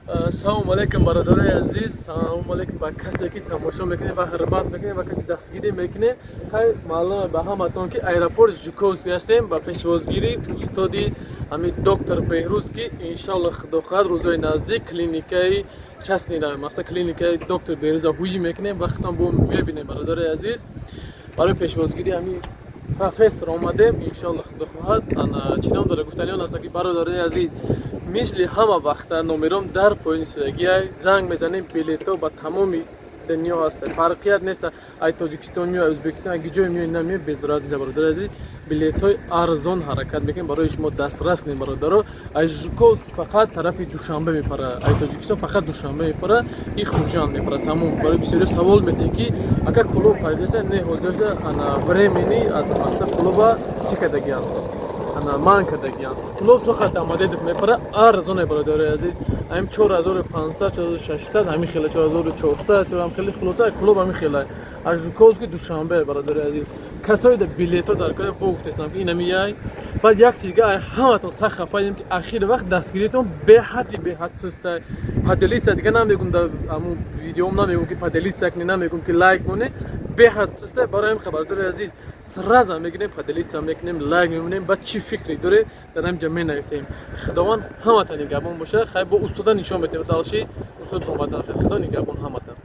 салому алейкум бародарои азиз, салому алейкум ба касе ки тамошо мекунед ва ҳурмат мекунед ва касе дастгирӣ мекунед. Ҳай маълуме ба ҳаматон ки аэропорт Жуковский ҳастем ба пешвозгирӣ устоди ҳамин доктор Беҳрӯз ки иншоаллоҳ худо хоҳад рӯзҳои наздик клиникаи частни мақсад клиникаи доктор Беҳрӯза ҳуҷӣ мекунем вақтон бо мебинем бародарои азиз. Барои пешвозгирӣ ҳамин профессор омадем иншоаллоҳ худо хоҳад. Чином дора гуфтани он аст ки бародарои азиз мисли ҳама вақта номером дар поёни содагиай занг мезанем билето ба тамоми дунё ҳаст. Фарқият нест ай Тоҷикистон меояд Ӯзбекистон ягӣ ҷое меояд намеояд безорат нест бародарои азиз. Билетҳои арзон ҳаракат мекунем барои шумо дастрас кунем бародаро. Ай Жуковский фақат тарафи Душанбе мепара, ай Тоҷикистон фақат Душанбе мепара, и Хужанд мепара. Тамом. Барои бисёриё савол метавонед ки ака клуб пайдоса не ҳозирда ана времени аз мақсад клуба чӣ кардагиам ман кардагиам. Клуб чо қадр амадедов мепара арзон бародарои азиз. Ҳамин 4500 4600 ҳамин хела 4400 ҳамин хела хулоса клуб ҳамин хела. Аз Жуковский Душанбе бародарои азиз. Касои да билето дар кор гуфтесам ки инами яй. Баъд як чиз дига ҳаматон сах хафаидем ки ахир вақт дастгиритон беҳад суста. Поделиться дига намегум дар ҳамун видеом намегум ки поделиться кунед, намегум ки лайк кунед. Беҳад суста барои ҳамин бародарои азиз сразу мегирем поделиться мекунем, лайк мекунем, ба чӣ фикре доред дар ҳаминҷа менависем. Худованд ҳаматон нигоҳбон бошад. Хай бо устода нишон метавонем талши устод омадан. Худо нигоҳбон ҳаматон.